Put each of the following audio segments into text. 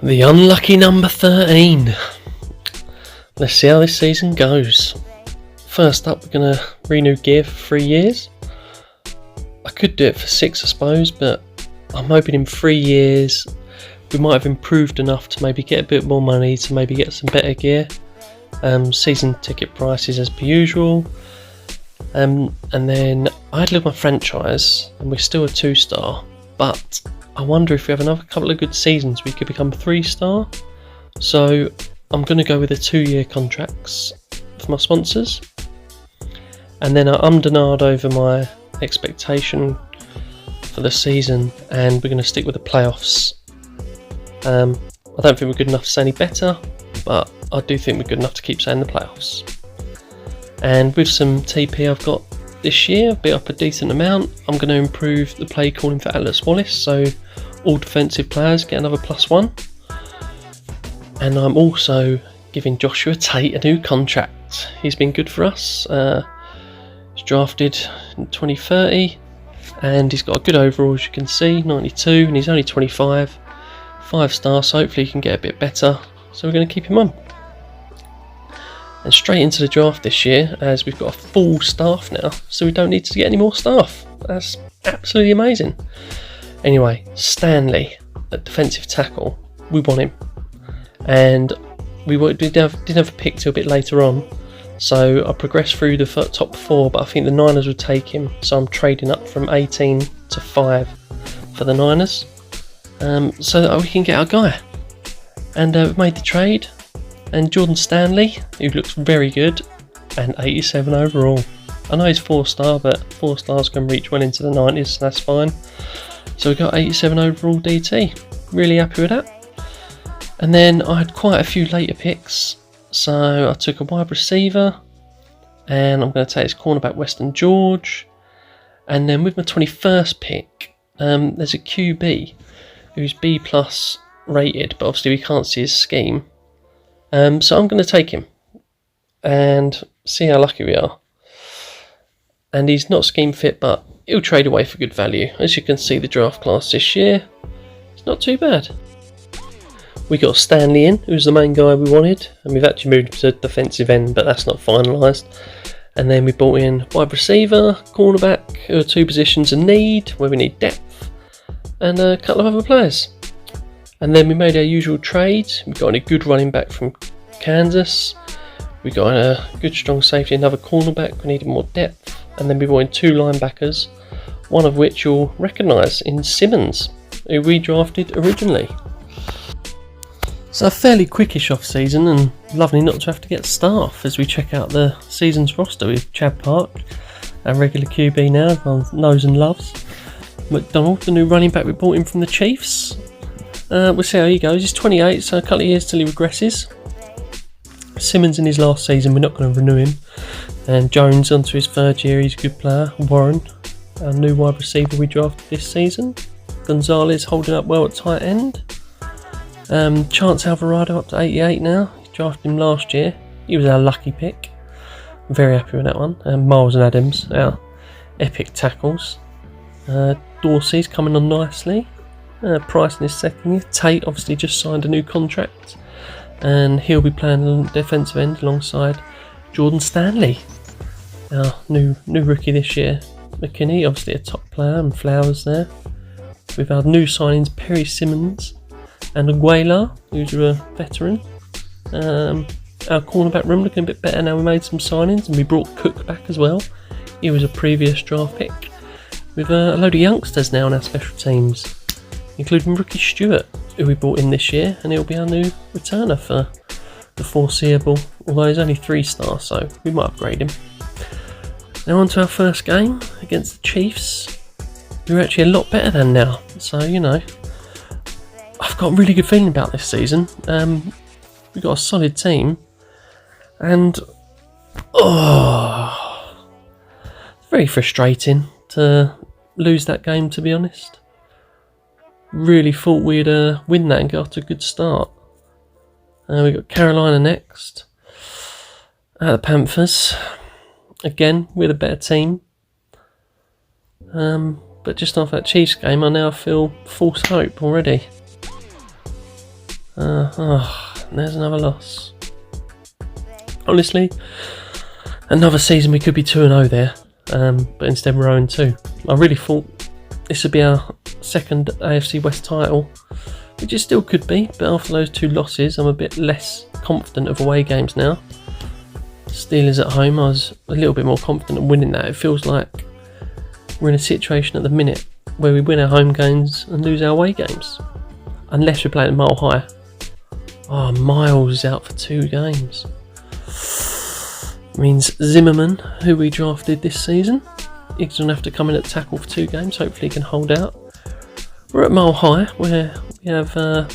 The unlucky number 13. Let's see how this season goes. First up, we're going to renew gear for 3 years. I could do it for 6, I suppose, but I'm hoping in 3 years we might have improved enough to maybe get a bit more money to maybe get some better gear. Season ticket prices as per usual. And then I had a look at my franchise and we're still a 2-star, but I wonder if we have another couple of good seasons we could become 3-star. So I'm going to go with the 2-year contracts for my sponsors, and then I ummed over my expectation for the season, and we're going to stick with the playoffs. I don't think we're good enough to say any better, but I do think we're good enough to keep saying the playoffs. And with some TP I've got this year, I've built up a decent amount. I'm going to improve the play calling for Atlas Wallace, so all defensive players get another +1. And I'm also giving Joshua Tate a new contract. He's been good for us. He's drafted in 2030 and he's got a good overall, as you can see, 92, and he's only 25. 5-star, so hopefully he can get a bit better. So we're going to keep him on. And straight into the draft this year, as we've got a full staff now, so we don't need to get any more staff. That's absolutely amazing. Anyway, Stanley at defensive tackle, we want him. And we didn't have a pick till a bit later on, so I progressed through the top 4, but I think the Niners would take him, so I'm trading up from 18 to 5 for the Niners, so that we can get our guy. And we've made the trade, and Jordan Stanley, who looks very good, and 87 overall. I know he's 4-star, but 4 stars can reach well into the 90s, so that's fine. So we got 87 overall DT, really happy with that. And then I had quite a few later picks, so I took a wide receiver, and I'm going to take his cornerback Weston George. And then with my 21st pick, there's a QB who's B+ rated, but obviously we can't see his scheme. So I'm going to take him and see how lucky we are. And he's not scheme fit, but he'll trade away for good value. As you can see, the draft class this year, it's not too bad. We got Stanley in, who's the main guy we wanted, and we've actually moved to defensive end, but that's not finalised. And then we brought in wide receiver, cornerback, who are 2 positions in need, where we need depth, and a couple of other players. And then we made our usual trades. We got a good running back from Kansas. We got a good strong safety, another cornerback. We needed more depth. And then we brought in 2 linebackers, one of which you'll recognise in Simmons, who we drafted originally. So a fairly quickish off season, and lovely not to have to get staff as we check out the season's roster with Chad Park, our regular QB now, everyone knows and loves. McDonald, the new running back we brought in from the Chiefs. We'll see how he goes. He's 28, so a couple of years till he regresses. Simmons in his last season, we're not going to renew him. And Jones onto his 3rd year, he's a good player. Warren, our new wide receiver we drafted this season. Gonzalez holding up well at tight end. Chance Alvarado up to 88 now. He drafted him last year. He was our lucky pick. I'm very happy with that one. Miles and Adams, our epic tackles. Dorsey's coming on nicely. Price in his 2nd year. Tate obviously just signed a new contract, and he'll be playing on the defensive end alongside Jordan Stanley, our new rookie this year. McKinney, obviously a top player, and Flowers there. We've had new signings, Perry Simmons and Aguilar, who's a veteran. Our cornerback room looking a bit better now we made some signings, and we brought Cook back as well. He was a previous draft pick. We've a load of youngsters now on our special teams, including rookie Stewart, who we brought in this year, and he'll be our new returner for the foreseeable, although he's only 3-star, so we might upgrade him. Now on to our first game against the Chiefs. We're actually a lot better than now, so you know, I've got a really good feeling about this season. We've got a solid team, and it's very frustrating to lose that game, to be honest. Really thought we'd win that and get off to a good start. We've got Carolina next. The Panthers. Again, we're the better team. But just after that Chiefs game, I now feel false hope already. There's another loss. Honestly, another season we could be 2-0 there, but instead we're 0-2. I really thought this would be our second AFC West title, which it still could be, but after those 2 losses I'm a bit less confident of away games now. Steelers at home, I was a little bit more confident in winning that. It feels like we're in a situation at the minute where we win our home games and lose our away games. Unless we're playing at Mile High. Oh, Miles is out for 2 games. Means Zimmerman, who we drafted this season, he's going to have to come in at tackle for 2 games. Hopefully he can hold out. We're at Mile High, where we have a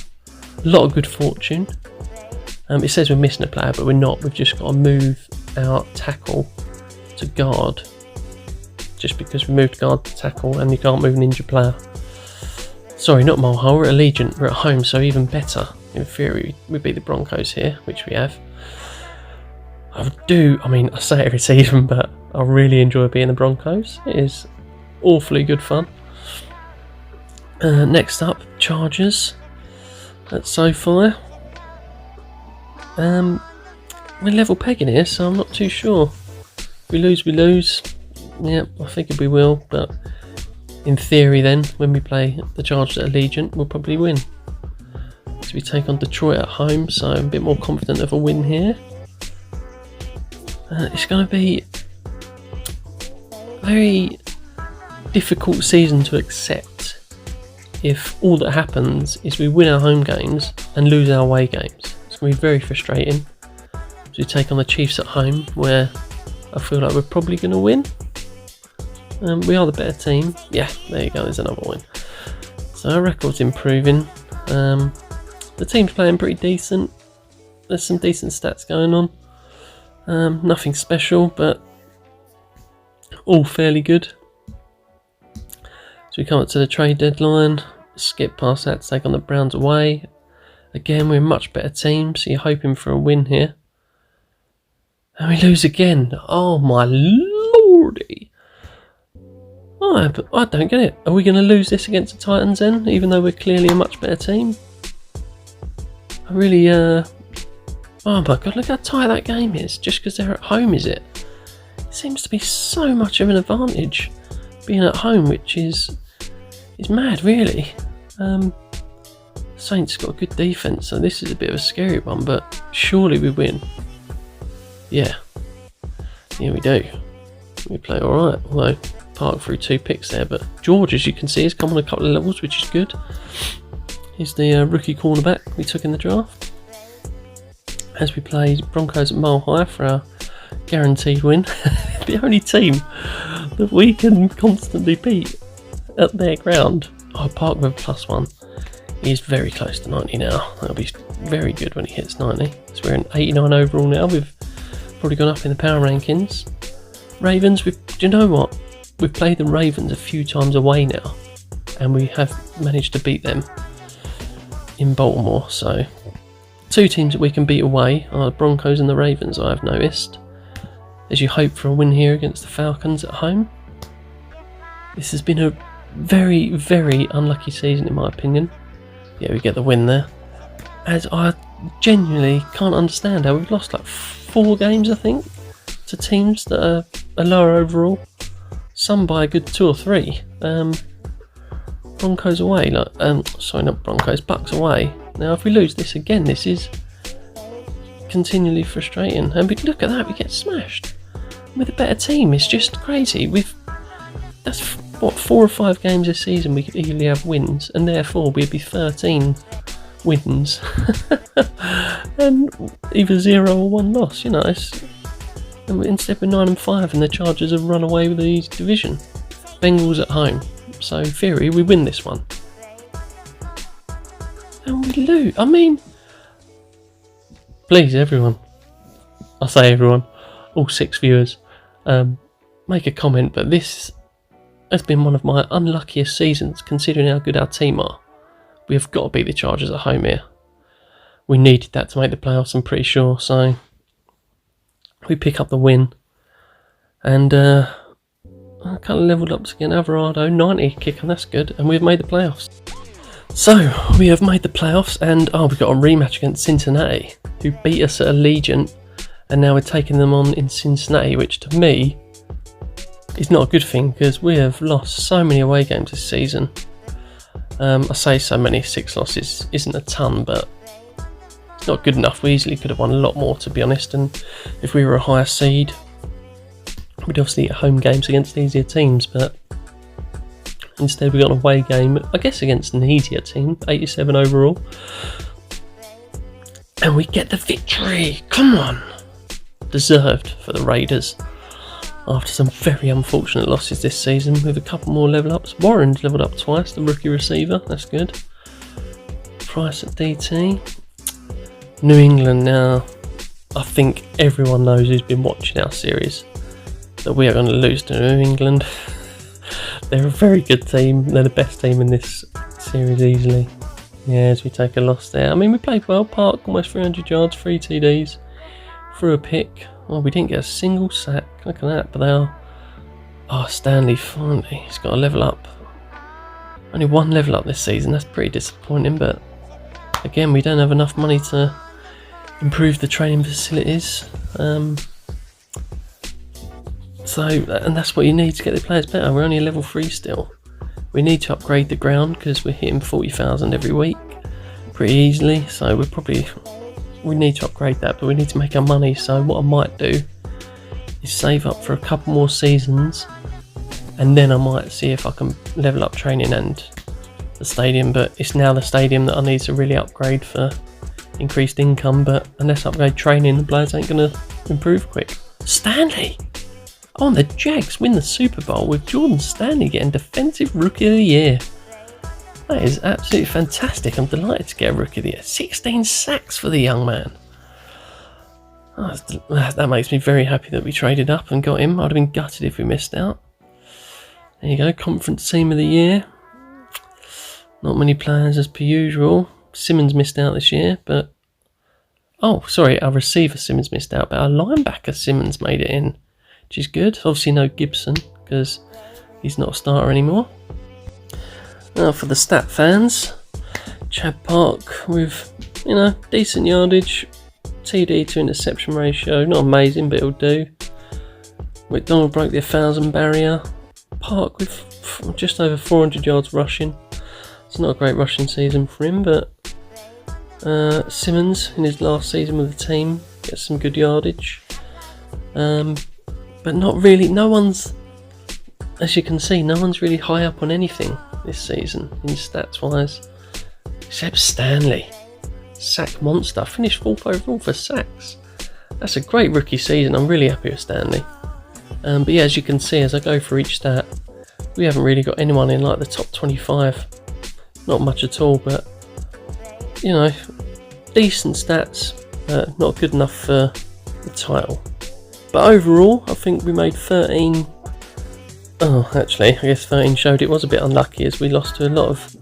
lot of good fortune. It says we're missing a player, but we're not. We've just got to move our tackle to guard. Just because we moved guard to tackle and you can't move an injured player. Sorry, not Mile High, we're at Allegiant. We're at home, so even better. In theory, we beat the Broncos here, which we have. I say it every season, but I really enjoy being the Broncos. It is awfully good fun. Next up, Chargers at SoFi. We're level pegging here, so I'm not too sure. If we lose, we lose. Yeah, I figured we will, but in theory then, when we play the Chargers at Allegiant, we'll probably win. So we take on Detroit at home, so I'm a bit more confident of a win here. It's going to be a very difficult season to accept if all that happens is we win our home games and lose our away games. It's going to be very frustrating. So we take on the Chiefs at home, where I feel like we're probably going to win. We are the better team. Yeah, there you go, there's another win. So our record's improving. The team's playing pretty decent. There's some decent stats going on. Nothing special, but all fairly good. So we come up to the trade deadline, skip past that to take on the Browns away. Again, we're a much better team, so you're hoping for a win here. And we lose again. Oh my lordy. Oh, I don't get it. Are we going to lose this against the Titans then, even though we're clearly a much better team? I really, oh my god, look how tight that game is, just because they're at home, is it? It seems to be so much of an advantage being at home, which is mad, really. Saints got a good defence, so this is a bit of a scary one, but surely we win. Yeah, we do. We play alright, although Park threw 2 picks there, but George, as you can see, has come on a couple of levels, which is good. He's the rookie cornerback we took in the draft. As we play Broncos at Mile High for our guaranteed win. The only team that we can constantly beat at their ground. Oh, Park with +1. He's very close to 90 now. That'll be very good when he hits 90. So we're in 89 overall now. We've probably gone up in the power rankings. Ravens, do you know what? We've played the Ravens a few times away now, and we have managed to beat them in Baltimore. So 2 teams that we can beat away are the Broncos and the Ravens, I've noticed. As you hope for a win here against the Falcons at home. This has been a very, very unlucky season in my opinion. Yeah, we get the win there. As I genuinely can't understand how we've lost like 4 games, I think, to teams that are lower overall. Some by a good 2 or 3. Broncos away, sorry, not Broncos, Bucks away. Now, if we lose this again, this is continually frustrating. And look at that, we get smashed. With a better team, it's just crazy. That's what, 4 or 5 games this season we could easily have wins, and therefore we'd be 13 wins and either 0 or 1 loss. And instead we're 9-5, and the Chargers have run away with the division. Bengals at home, so in theory we win this one, and we lose. I mean, please everyone, I say everyone, all 6 viewers, make a comment, but this has been one of my unluckiest seasons considering how good our team are. We have got to beat the Chargers at home here. We needed that to make the playoffs, I'm pretty sure, so we pick up the win. And I kind of levelled up again. Alvarado, 90 kick, and that's good, and we've made the playoffs. So, we have made the playoffs, and we've got a rematch against Cincinnati, who beat us at Allegiant, and now we're taking them on in Cincinnati, which to me is not a good thing, because we have lost so many away games this season. I say so many, 6 losses isn't a ton, but it's not good enough. We easily could have won a lot more, to be honest, and if we were a higher seed, we'd obviously get home games against easier teams, but instead we got an away game, I guess against an easier team, 87 overall. And we get the victory! Come on! Deserved for the Raiders. After some very unfortunate losses this season, with a couple more level ups. Warren's leveled up twice, the rookie receiver, that's good. Price at DT. New England now. I think everyone knows who's been watching our series that we are going to lose to New England. They're a very good team. They're the best team in this series easily. Yeah, as we take a loss there. I mean, we played well. Park, almost 300 yards, 3 TDs, threw a pick. Oh, we didn't get a single sack. Look at that. But they are... Oh, Stanley, finally. He's got a level up. Only 1 level up this season. That's pretty disappointing. But again, we don't have enough money to improve the training facilities. And that's what you need to get the players better. We're only a level 3 still. We need to upgrade the ground because we're hitting 40,000 every week pretty easily. So we need to upgrade that, but we need to make our money. So what I might do is save up for a couple more seasons, and then I might see if I can level up training and the stadium. But it's now the stadium that I need to really upgrade for increased income. But unless I upgrade training, the players ain't going to improve quick. Stanley! Oh, and the Jags win the Super Bowl with Jordan Stanley getting Defensive Rookie of the Year. That is absolutely fantastic. I'm delighted to get a Rookie of the Year. 16 sacks for the young man. Oh, that makes me very happy that we traded up and got him. I'd have been gutted if we missed out. There you go, Conference Team of the Year. Not many players as per usual. Simmons missed out this year, but... Oh, sorry, our receiver Simmons missed out, but our linebacker Simmons made it in, which is good. Obviously no Gibson, because he's not a starter anymore. Now for the stat fans, Chad Park with, decent yardage, TD to interception ratio, not amazing, but it'll do. McDonald broke the 1,000 barrier. Park with just over 400 yards rushing. It's not a great rushing season for him, but Simmons in his last season with the team gets some good yardage. But not really, as you can see, no one's really high up on anything this season in stats wise, except Stanley. Sack monster, finished 4th overall for sacks. That's a great rookie season. I'm really happy with Stanley. But yeah, as you can see, as I go through each stat, we haven't really got anyone in like the top 25. Not much at all, but decent stats, not good enough for the title. But overall, I think we made 13. Oh, actually, I guess 13 showed it was a bit unlucky as we lost to a lot of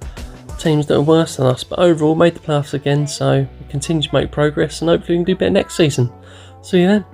teams that are worse than us. But overall, made the playoffs again, so we continue to make progress and hopefully we can do better next season. See you then.